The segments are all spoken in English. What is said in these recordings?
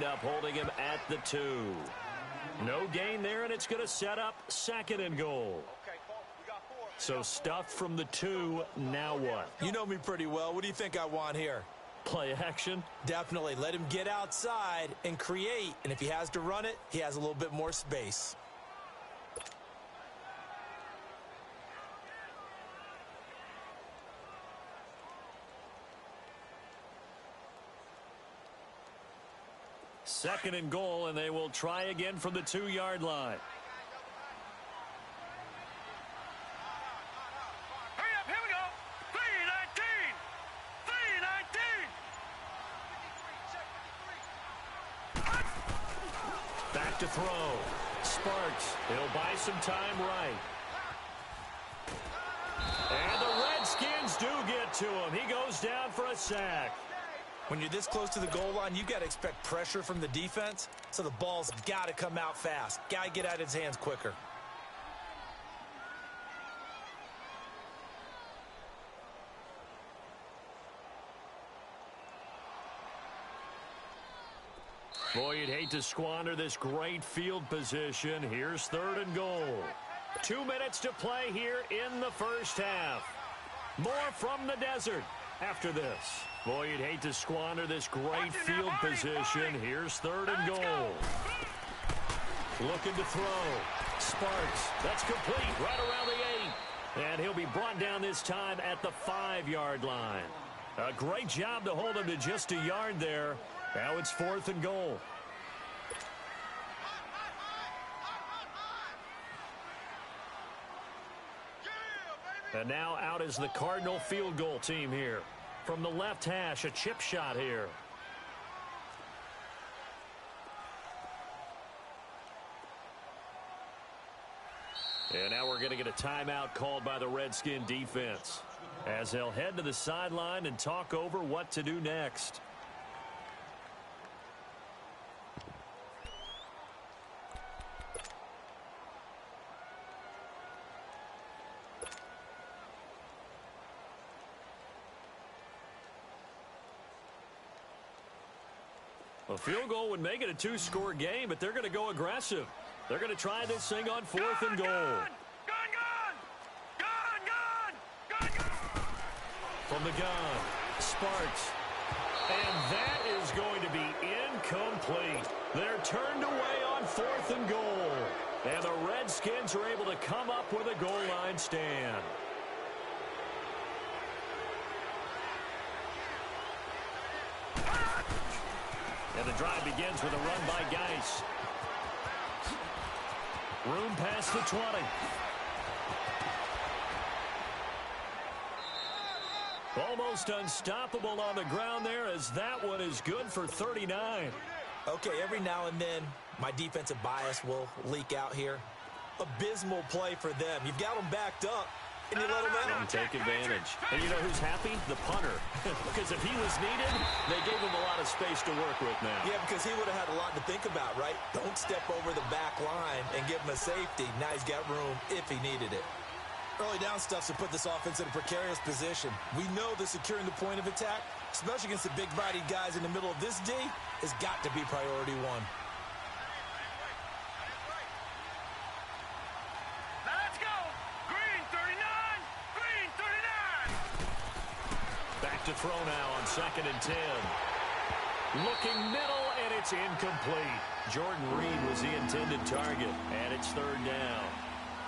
wind up holding him at the 2. No gain there, and it's going to set up 2nd and goal. So stuffed from the 2, now what? You know me pretty well. What do you think I want here? Play action? Definitely. Let him get outside and create. And if he has to run it, he has a little bit more space. Second and goal, and they will try again from the 2-yard line. Hurry up, here we go. 3-19. Back to throw. Sparks. He'll buy some time right. And the Redskins do get to him. He goes down for a sack. When you're this close to the goal line, you got to expect pressure from the defense, so the ball's got to come out fast. Got to get out of his hands quicker. Boy, you'd hate to squander this great field position. Here's 3rd and goal. 2 minutes to play here in the first half. More from the desert after this. Boy, you'd hate to squander this great field position. Here's 3rd and goal. Looking to throw. Sparks. That's complete right around the 8. And he'll be brought down this time at the 5-yard line. A great job to hold him to just a yard there. Now it's 4th and goal. And now out is the Cardinal field goal team here. From the left hash, a chip shot here. And now we're going to get a timeout called by the Redskin defense, as they'll head to the sideline and talk over what to do next. A field goal would make it a 2-score game, but they're going to go aggressive. They're going to try this thing on 4th and goal. From the gun, Sparks. And that is going to be incomplete. They're turned away on 4th and goal. And the Redskins are able to come up with a goal line stand. And the drive begins with a run by Geis. Room past the 20. Almost unstoppable on the ground there, as that one is good for 39. Okay, every now and then, my defensive bias will leak out here. Abysmal play for them. You've got them backed up, and you let them out. And take advantage. And you know who's happy? The punter. Because if he was needed, they gave him a lot of space to work with now. Yeah, because he would have had a lot to think about, right? Don't step over the back line and give him a safety. Now he's got room if he needed it. Early down stuff to put this offense in a precarious position. We know that securing the point of attack, especially against the big-bodied guys in the middle of this D, has got to be priority one. Let's go! Green 39! Green 39! Back to throw now on 2nd and 10. Looking middle, and it's incomplete. Jordan Reed was the intended target, and it's 3rd down.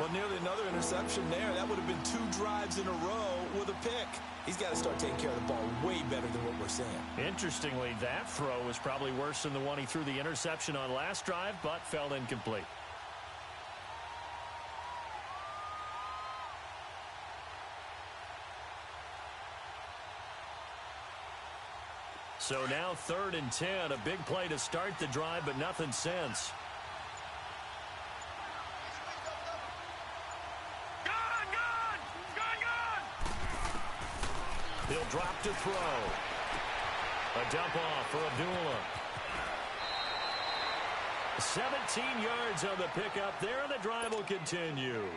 Well, nearly another interception there. That would have been 2 drives in a row with a pick. He's got to start taking care of the ball way better than what we're seeing. Interestingly, that throw was probably worse than the one he threw the interception on last drive, but fell incomplete. So now 3rd and 10, a big play to start the drive, but nothing since. He'll drop to throw. A dump off for Abdullah. 17 yards on the pickup there, and the drive will continue.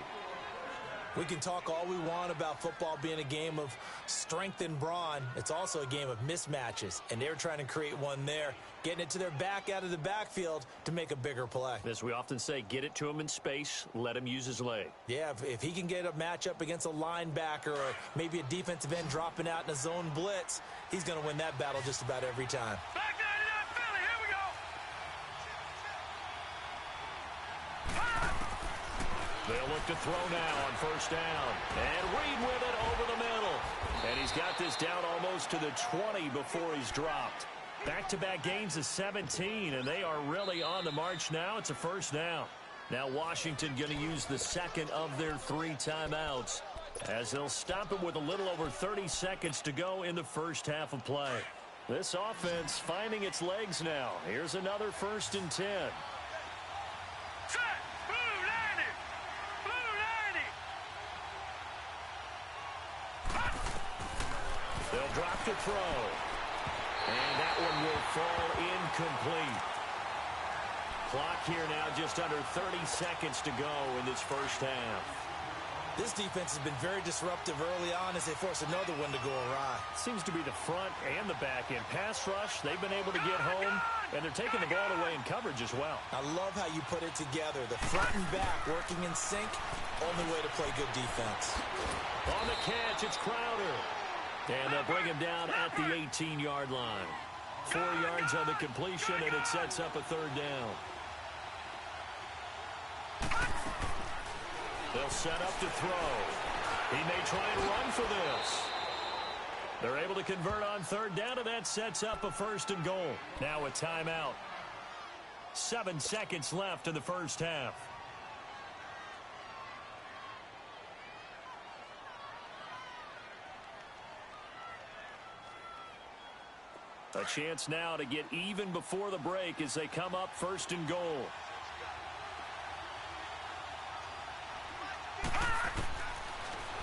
We can talk all we want about football being a game of strength and brawn. It's also a game of mismatches, and they're trying to create one there, getting it to their back out of the backfield to make a bigger play. As we often say, get it to him in space, let him use his leg. Yeah, if he can get a matchup against a linebacker or maybe a defensive end dropping out in a zone blitz, he's going to win that battle just about every time. Back 99 Philly, here we go. They'll look to throw now on first down. And Reed with it over the middle. And he's got this down almost to the 20 before he's dropped. Back-to-back gains of 17, and they are really on the march now. It's a first down. Now Washington going to use the second of their 3 timeouts as they'll stop it with a little over 30 seconds to go in the first half of play. This offense finding its legs now. Here's another 1st and 10. Set. Blue 90. Blue 90. They'll drop to throw. And that one will fall incomplete. Clock here now just under 30 seconds to go in this first half. This defense has been very disruptive early on as they force another one to go awry. Seems to be the front and the back end. Pass rush, they've been able to get home, and they're taking the ball away in coverage as well. I love how you put it together. The front and back working in sync, only way to play good defense. On the catch, it's Crowder. And they'll bring him down at the 18-yard line. 4 yards on the completion, and it sets up a 3rd down. They'll set up to throw. He may try and run for this. They're able to convert on 3rd down, and that sets up a 1st and goal. Now a timeout. 7 seconds left in the first half. A chance now to get even before the break as they come up 1st and goal.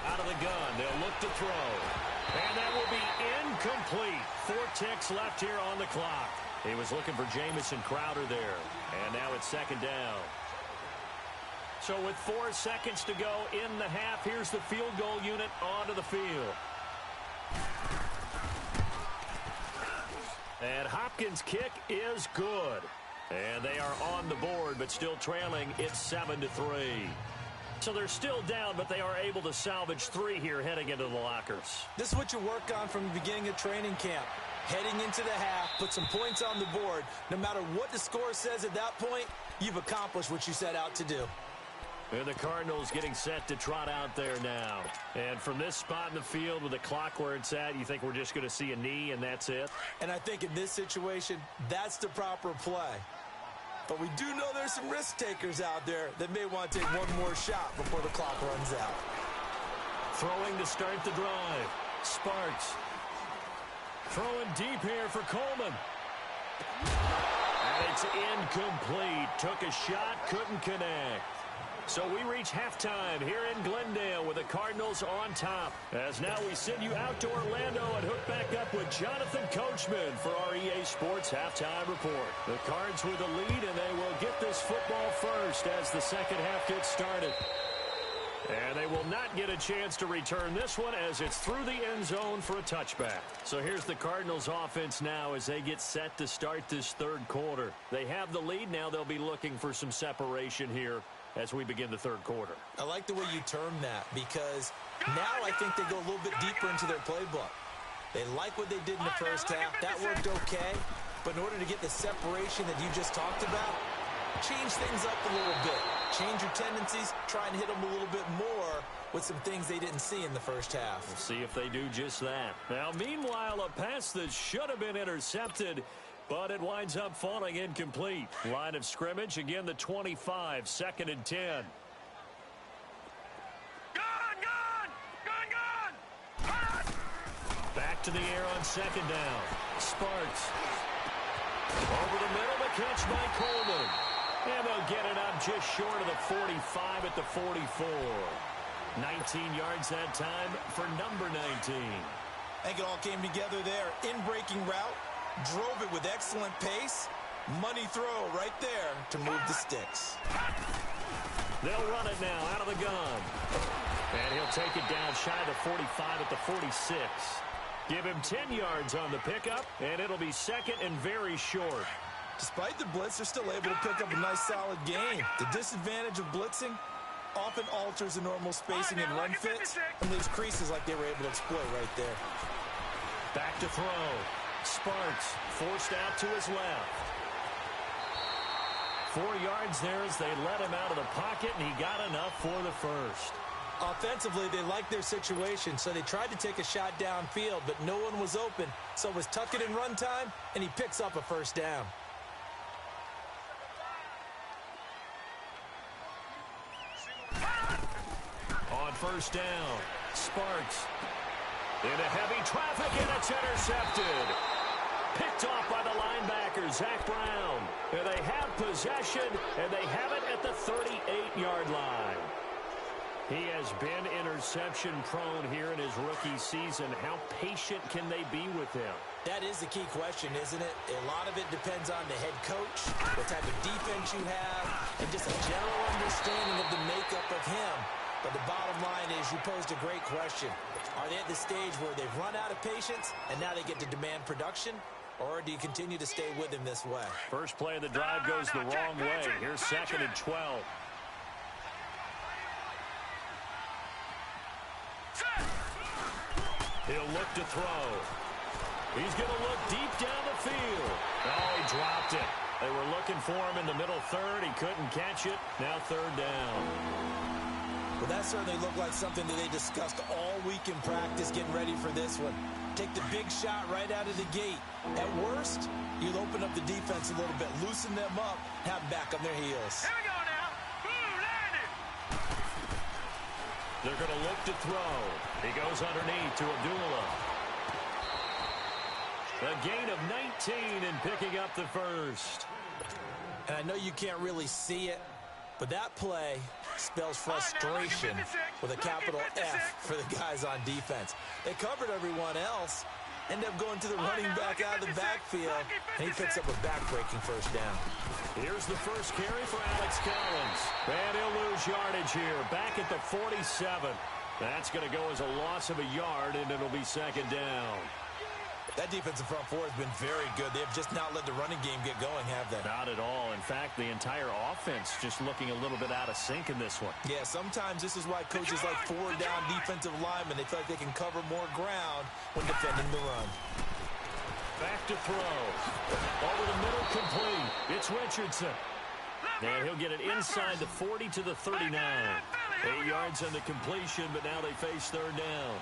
Out of the gun, they'll look to throw. And that will be incomplete. 4 ticks left here on the clock. He was looking for Jamison Crowder there. And now it's 2nd down. So with 4 seconds to go in the half, here's the field goal unit onto the field. And Hopkins' kick is good. And they are on the board, but still trailing. It's 7-3. So they're still down, but they are able to salvage 3 here heading into the lockers. This is what you work on from the beginning of training camp. Heading into the half, put some points on the board. No matter what the score says at that point, you've accomplished what you set out to do. And the Cardinals getting set to trot out there now. And from this spot in the field with the clock where it's at, you think we're just going to see a knee and that's it? And I think in this situation, that's the proper play. But we do know there's some risk takers out there that may want to take one more shot before the clock runs out. Throwing to start the drive. Sparks. Throwing deep here for Coleman. And it's incomplete. Took a shot, couldn't connect. So we reach halftime here in Glendale with the Cardinals on top. As now we send you out to Orlando and hook back up with Jonathan Coachman for our EA Sports Halftime Report. The Cards with the lead, and they will get this football first as the second half gets started. And they will not get a chance to return this one as it's through the end zone for a touchback. So here's the Cardinals offense now as they get set to start this 3rd quarter. They have the lead. Now they'll be looking for some separation here as we begin the 3rd quarter. I like the way you term that because now I think they go a little bit deeper into their playbook. They like what they did in the first half. That worked okay. But in order to get the separation that you just talked about, change things up a little bit. Change your tendencies. Try and hit them a little bit more with some things they didn't see in the first half. We'll see if they do just that. Now, meanwhile, a pass that should have been intercepted, but it winds up falling incomplete. Line of scrimmage, again, the 25, 2nd and 10. Gun! Back to the air on 2nd down. Sparks. Over the middle, the catch by Coleman. And they'll get it up just short of the 45 at the 44. 19 yards that time for number 19. I think it all came together there. In-breaking route. Drove it with excellent pace. Money throw right there to move the sticks. They'll run it now out of the gun. And he'll take it down shy of the 45 at the 46. Give him 10 yards on the pickup, and it'll be second and very short. Despite the blitz, they're still able to pick up a nice, solid gain. The disadvantage of blitzing often alters the normal spacing and run fits and leaves creases like they were able to exploit right there. Back to throw. Sparks forced out to his left. 4 yards there as they let him out of the pocket, and he got enough for the first. Offensively, they liked their situation, so they tried to take a shot downfield, but no one was open. So it was tuck it in run time, and he picks up a first down. On first down, Sparks into heavy traffic, and it's intercepted. Picked off by the linebacker, Zach Brown. And they have possession, and they have it at the 38-yard line. He has been interception-prone here in his rookie season. How patient can they be with him? That is the key question, isn't it? A lot of it depends on the head coach, what type of defense you have, and just a general understanding of the makeup of him. But the bottom line is you posed a great question. Are they at the stage where they've run out of patience and now they get to demand production? Or do you continue to stay with him this way? First play of the drive goes the wrong way. Here's second and 12. He'll look to throw. He's going to look deep down the field. Oh, he dropped it. They were looking for him in the middle third. He couldn't catch it. Now third down. Well, that certainly looked like something that they discussed all week in practice getting ready for this one. Take the big shot right out of the gate. At worst, you'll open up the defense a little bit, loosen them up, have them back on their heels. Here we go now. Boom, landed. They're going to look to throw. He goes underneath to Abdullah. A gain of 19 and picking up the first. And I know you can't really see it, but that play spells frustration with a capital F for the guys on defense. They covered everyone else, end up going to the running back out of the backfield, and he picks up a back-breaking first down. Here's the first carry for Alex Collins. And he'll lose yardage here, back at the 47. That's going to go as a loss of a yard, and it'll be second down. That defensive front four has been very good. They've just not let the running game get going, have they? Not at all. In fact, the entire offense just looking a little bit out of sync in this one. Yeah, sometimes this is why coaches like four-down defensive linemen. They feel like they can cover more ground when defending the run. Back to throw. Over the middle, complete. It's Richardson. And he'll get it inside the 40 to the 39. 8 yards on the completion, but now they face third down.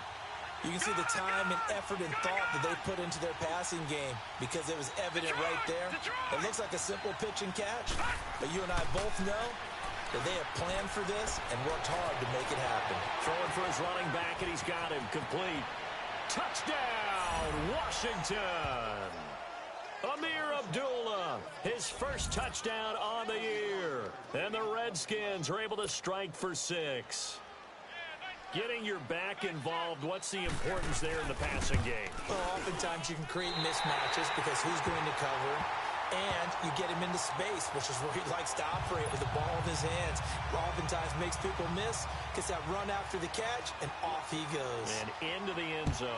You can see the time and effort and thought that they put into their passing game because it was evident right there. It looks like a simple pitch and catch, but you and I both know that they have planned for this and worked hard to make it happen. Throwing for his running back, and he's got him complete. Touchdown, Washington! Amir Abdullah, his first touchdown on the year. And the Redskins are able to strike for 6. Getting your back involved, what's the importance there in the passing game? Well, oftentimes you can create mismatches because who's going to cover, and you get him into space, which is where he likes to operate with the ball in his hands. Oftentimes makes people miss, gets that run after the catch, and off he goes. And into the end zone.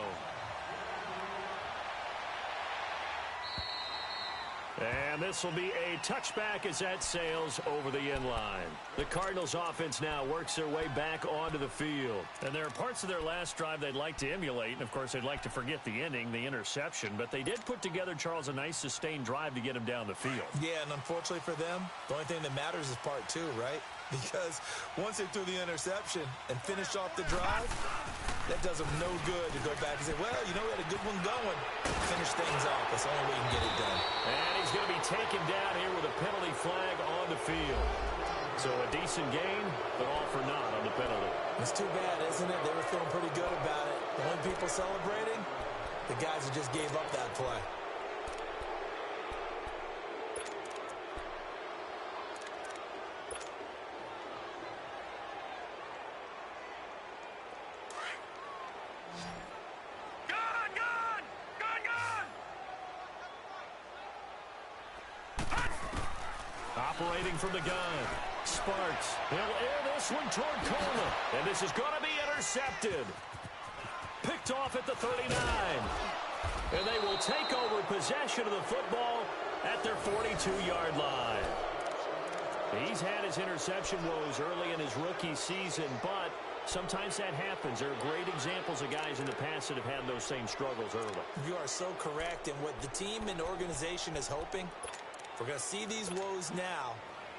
And this will be a touchback as that sails over the end line. The Cardinals offense now works their way back onto the field. And there are parts of their last drive they'd like to emulate. And, of course, they'd like to forget the ending, the interception. But they did put together, Charles, a nice sustained drive to get him down the field. Yeah, and unfortunately for them, the only thing that matters is part 2, right? Because once they threw the interception and finished off the drive, that does them no good to go back and say, well, you know, we had a good one going. Finish things off. That's the only way you can get it done. And he's going to be taken down here with a penalty flag on the field. So a decent gain, but all for naught on the penalty. It's too bad, isn't it? They were feeling pretty good about it. The only people celebrating, the guys who just gave up that play. Operating from the gun. Sparks, he'll air this one toward Coleman. And this is going to be intercepted. Picked off at the 39. And they will take over possession of the football at their 42-yard line. He's had his interception woes early in his rookie season, but sometimes that happens. There are great examples of guys in the past that have had those same struggles early. You are so correct. And what the team and organization is hoping, we're going to see these woes now,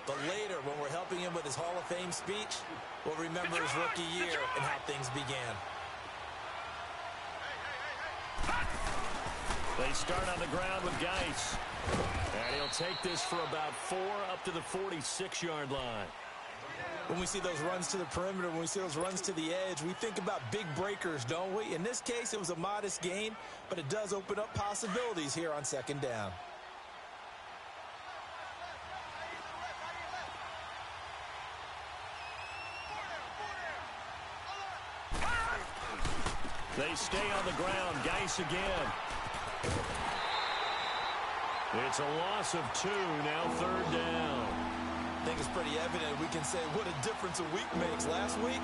but later when we're helping him with his Hall of Fame speech, we'll remember his rookie year and how things began. They start on the ground with Geis. And he'll take this for about 4 up to the 46-yard line. When we see those runs to the perimeter, when we see those runs to the edge, we think about big breakers, don't we? In this case, it was a modest gain, but it does open up possibilities here on second down. They stay on the ground. Geis again. It's a loss of 2, now third down. I think it's pretty evident. We can say what a difference a week makes. Last week,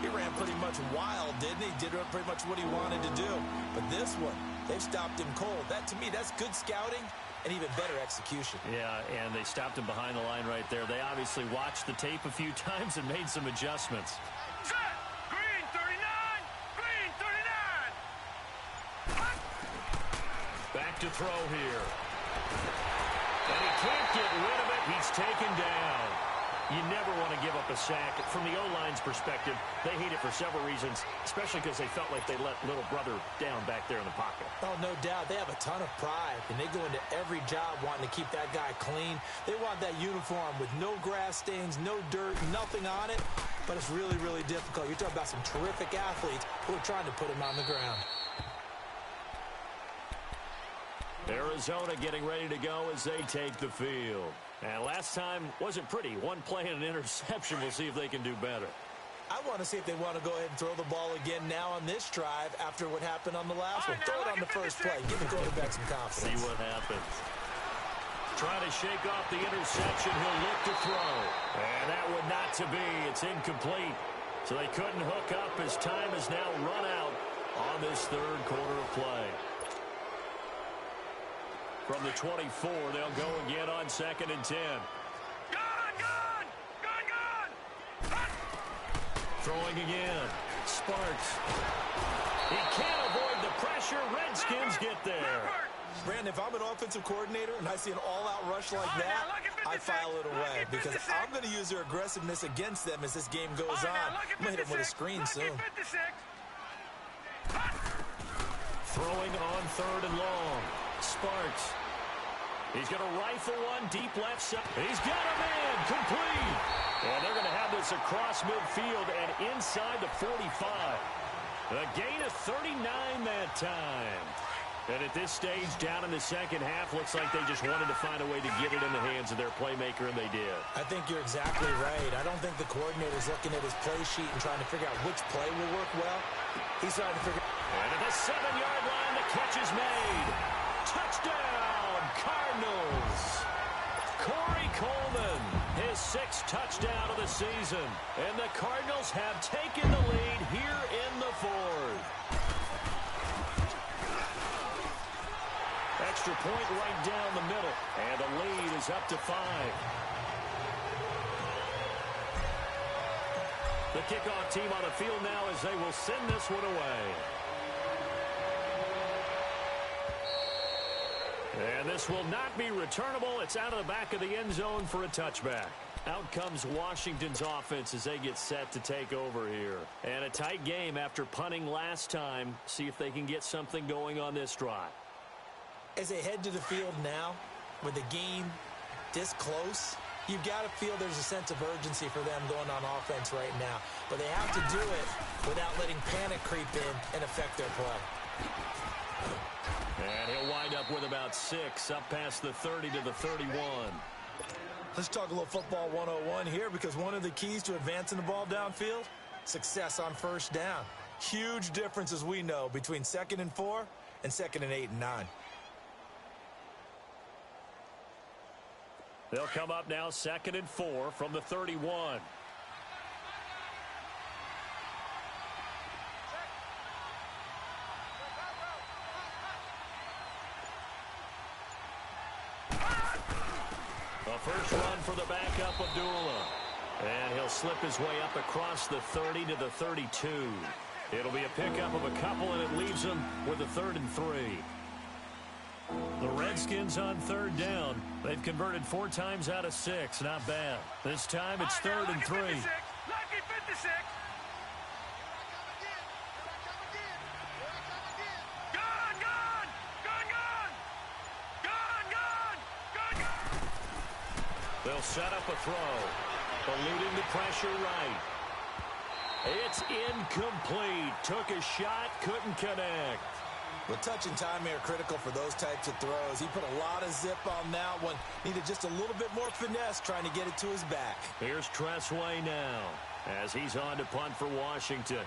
he ran pretty much wild, didn't he? Did pretty much what he wanted to do. But this one, they've stopped him cold. That, to me, that's good scouting and even better execution. Yeah, and they stopped him behind the line right there. They obviously watched the tape a few times and made some adjustments. Set. Green 39. Green 39. Back to throw here. And he can't get rid of it. He's taken down. You never want to give up a sack. From the O-line's perspective, they hate it for several reasons, especially because they felt like they let little brother down back there in the pocket. Oh, no doubt. They have a ton of pride, and they go into every job wanting to keep that guy clean. They want that uniform with no grass stains, no dirt, nothing on it. But it's really, really difficult. You're talking about some terrific athletes who are trying to put him on the ground. Arizona getting ready to go as they take the field. And last time wasn't pretty. One play and an interception. We'll see if they can do better. I want to see if they want to go ahead and throw the ball again now on this drive after what happened on the last one. Throw it on the first play. Give the quarterback some confidence. See what happens. Trying to shake off the interception. He'll look to throw. And that would not to be. It's incomplete. So they couldn't hook up as time has now run out on this third quarter of play. From the 24, they'll go again on 2nd and 10. Gun! Throwing again. Sparks. He can't avoid the pressure. Redskins get there. Brandon, if I'm an offensive coordinator and I see an all-out rush like that, I file it away because I'm going to use their aggressiveness against them as this game goes on. I'm going to hit them with a screen soon. Throwing on 3rd and long. Sparks. He's going to rifle one deep left side. He's got a man complete. And they're going to have this across midfield and inside the 45. A gain of 39 that time. And at this stage, down in the second half, looks like they just wanted to find a way to get it in the hands of their playmaker, and they did. I think you're exactly right. I don't think the coordinator's looking at his play sheet and trying to figure out which play will work well. He's trying to figure out. And at the 7-yard line, the catch is made. Touchdown, Cardinals. Corey Coleman, his 6th touchdown of the season. And the Cardinals have taken the lead here in the 4th. Extra point right down the middle. And the lead is up to 5. The kickoff team on the field now as they will send this one away. And this will not be returnable. It's out of the back of the end zone for a touchback. Out comes Washington's offense as they get set to take over here. And a tight game after punting last time. See if they can get something going on this drive. As they head to the field now, with the game this close, you've got to feel there's a sense of urgency for them going on offense right now. But they have to do it without letting panic creep in and affect their play. And he'll wind up with about 6, up past the 30 to the 31. Let's talk a little football 101 here, because one of the keys to advancing the ball downfield, success on first down. Huge difference, as we know, between 2nd and 4 and 2nd and 8 and 9. They'll come up now 2nd and 4 from the 31. A first run for the backup Abdullah. And he'll slip his way up across the 30 to the 32. It'll be a pickup of a couple, and it leaves him with a 3rd and 3. The Redskins on 3rd down. They've converted 4 times out of 6. Not bad. This time it's 3rd and 3. Lucky 56. They'll set up a throw. Eluding the pressure right. It's incomplete. Took a shot, couldn't connect. Well, touch and time here critical for those types of throws. He put a lot of zip on that one. Needed just a little bit more finesse trying to get it to his back. Here's Tressway now as he's on to punt for Washington.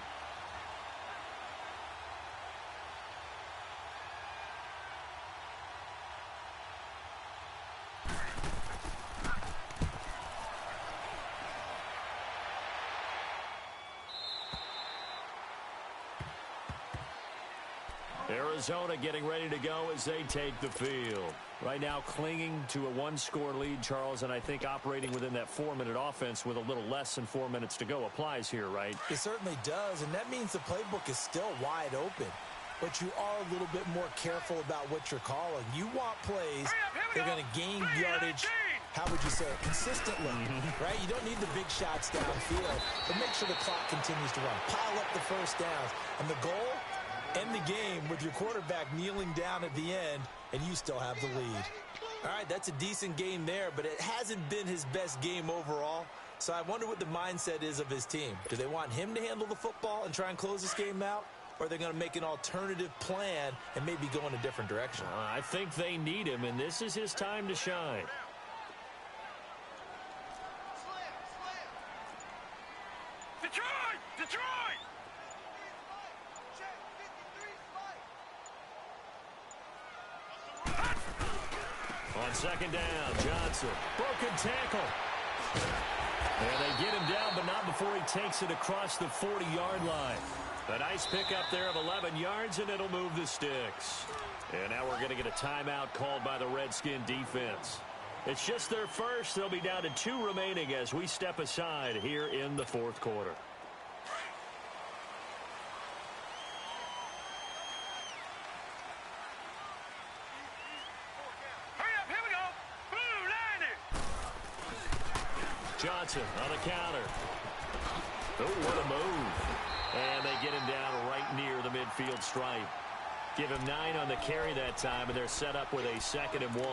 Arizona getting ready to go as they take the field. Right now clinging to a 1-score lead, Charles, and I think operating within that 4-minute offense with a little less than 4 minutes to go applies here, right? It certainly does, and that means the playbook is still wide open. But you are a little bit more careful about what you're calling. You want plays that are going to gain yardage, how would you say it, consistently, right? You don't need the big shots downfield, but make sure the clock continues to run. Pile up the first downs, and the goal, end the game with your quarterback kneeling down at the end, and you still have the lead. All right, that's a decent game there, but it hasn't been his best game overall. So I wonder what the mindset is of his team. Do they want him to handle the football and try and close this game out? Or are they going to make an alternative plan and maybe go in a different direction? I think they need him, and this is his time to shine. Detroit! On 2nd down, Johnson. Broken tackle. And they get him down, but not before he takes it across the 40-yard line. A nice pickup there of 11 yards, and it'll move the sticks. And now we're going to get a timeout called by the Redskin defense. It's just their first. They'll be down to 2 remaining as we step aside here in the 4th quarter. Johnson on the counter. Oh, what a move. And they get him down right near the midfield stripe. Give him 9 on the carry that time, and they're set up with a 2nd and 1.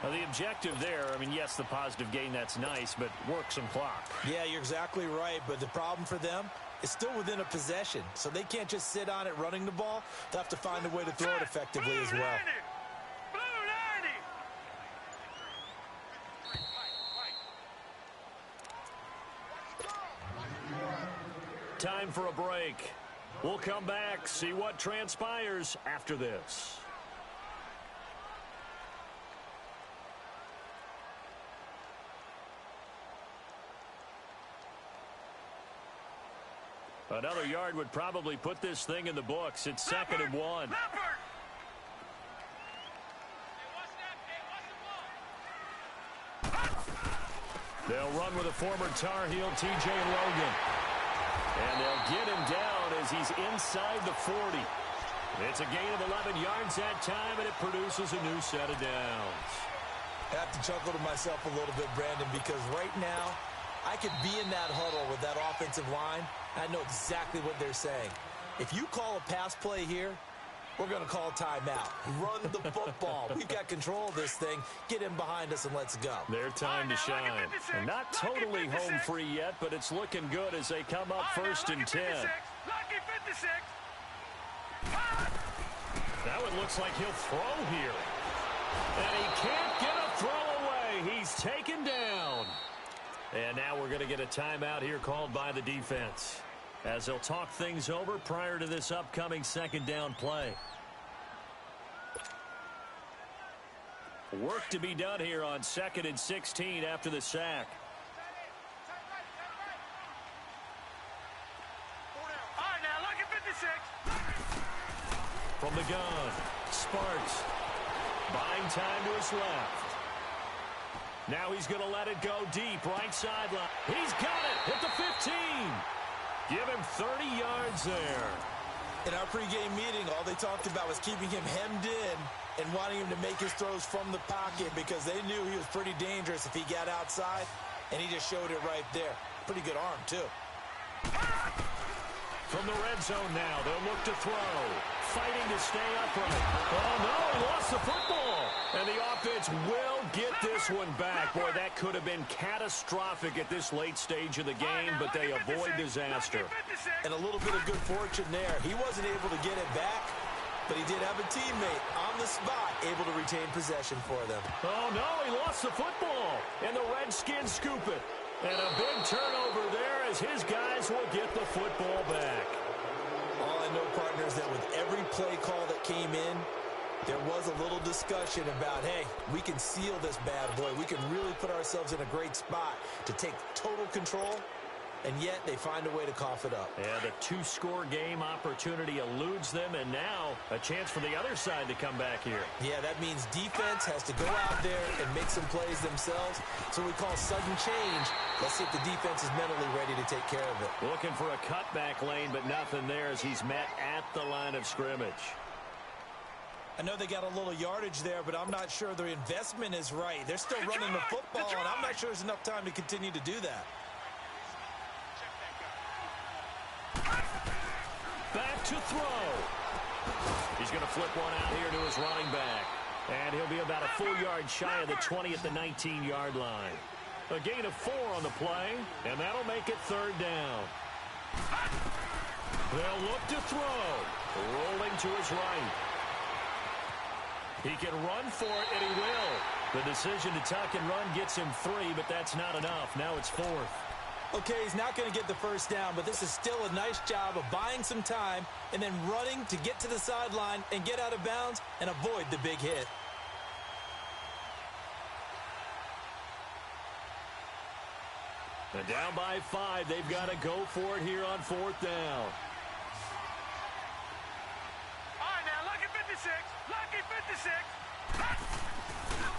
Now, the objective there, I mean, yes, the positive gain, that's nice, but work some clock. Yeah, you're exactly right, but the problem for them is still within a possession, so they can't just sit on it running the ball. They'll have to find a way to throw it effectively as well. Time for a break. We'll come back, see what transpires after this. Another yard would probably put this thing in the books. It's 2nd and 1. They'll run with a former Tar Heel, T.J. Logan. And they'll get him down as he's inside the 40. It's a gain of 11 yards that time, and it produces a new set of downs. I have to chuckle to myself a little bit, Brandon, because right now I could be in that huddle with that offensive line. I know exactly what they're saying. If you call a pass play here, we're going to call timeout. Run the football. We've got control of this thing. Get in behind us and let's go. Their time to shine. And not totally home free yet, but it's looking good as they come up 1st and 10. That one looks like he'll throw here. And he can't get a throw away. He's taken down. And now we're going to get a timeout here called by the defense, as they'll talk things over prior to this upcoming 2nd down play. Work to be done here on 2nd and 16 after the sack. All right, now look at 56. From the gun, Sparks buying time to his left. Now he's going to let it go deep, right sideline. He's got it at the 15. Give him 30 yards there. In our pregame meeting, all they talked about was keeping him hemmed in and wanting him to make his throws from the pocket because they knew he was pretty dangerous if he got outside, and he just showed it right there. Pretty good arm, too. From the red zone now, they'll look to throw. Fighting to stay upright. Oh, no, he lost the football. And the offense will get this one back. Boy, that could have been catastrophic at this late stage of the game, but they avoid disaster. And a little bit of good fortune there. He wasn't able to get it back, but he did have a teammate on the spot able to retain possession for them. Oh, no, he lost the football. And the Redskins scoop it. And a big turnover there as his guys will get the football back. All I know, partners, that with every play call that came in, there was a little discussion about, hey, we can seal this bad boy. We can really put ourselves in a great spot to take total control, and yet they find a way to cough it up. Yeah, the two-score game opportunity eludes them, and now a chance for the other side to come back here. Yeah, that means defense has to go out there and make some plays themselves. So we call sudden change. Let's see if the defense is mentally ready to take care of it. Looking for a cutback lane, but nothing there as he's met at the line of scrimmage. I know they got a little yardage there, but I'm not sure their investment is right. They're still running the football, and I'm not sure there's enough time to continue to do that. Back to throw. He's going to flip one out here to his running back. And he'll be about a full yard shy of the 20 at the 19-yard line. A gain of 4 on the play, and that'll make it 3rd down. They'll look to throw. Rolling to his right. He can run for it, and he will. The decision to tuck and run gets him 3, but that's not enough. Now it's 4th. Okay, he's not going to get the first down, but this is still a nice job of buying some time and then running to get to the sideline and get out of bounds and avoid the big hit. And down by 5, they've got to go for it here on 4th down. All right, now look at 56. Lucky 56.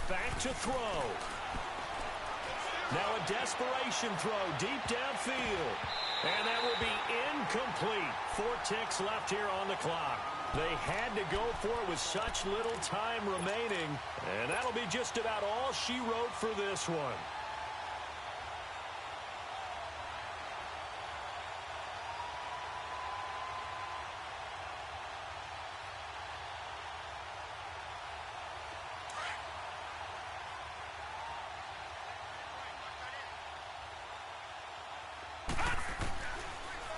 Back to throw. Now a desperation throw deep downfield. And that will be incomplete. 4 ticks left here on the clock. They had to go for it with such little time remaining. And that'll be just about all she wrote for this one.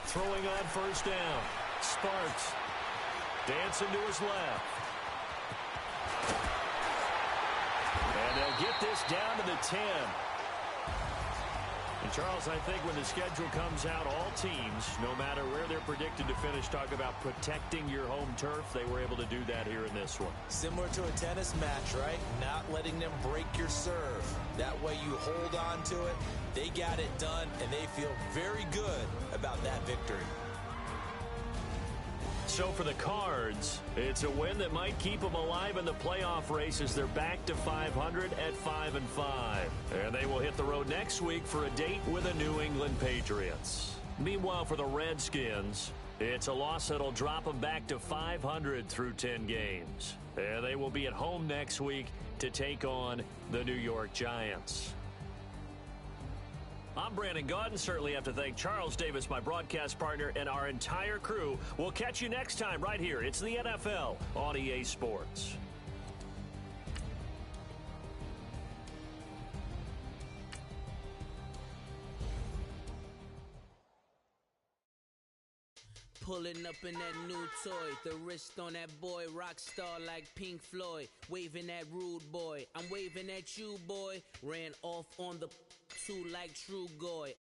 Throwing on 1st down. Sparks. Dancing to his left. And they'll get this down to the 10. And Charles, I think when the schedule comes out, all teams, no matter where they're predicted to finish, talk about protecting your home turf. They were able to do that here in this one. Similar to a tennis match, right? Not letting them break your serve. That way you hold on to it. They got it done, and they feel very good about that victory. So for the Cards, it's a win that might keep them alive in the playoff race as they're back to 500 at 5-5. And they will hit the road next week for a date with the New England Patriots. Meanwhile, for the Redskins, it's a loss that'll drop them back to 500 through 10 games. And they will be at home next week to take on the New York Giants. I'm Brandon Gaudin. Certainly have to thank Charles Davis, my broadcast partner, and our entire crew. We'll catch you next time right here. It's the NFL on EA Sports. Pulling up in that new toy, the wrist on that boy, rock star like Pink Floyd, waving at rude boy, I'm waving at you boy, ran off on the two like True Goy.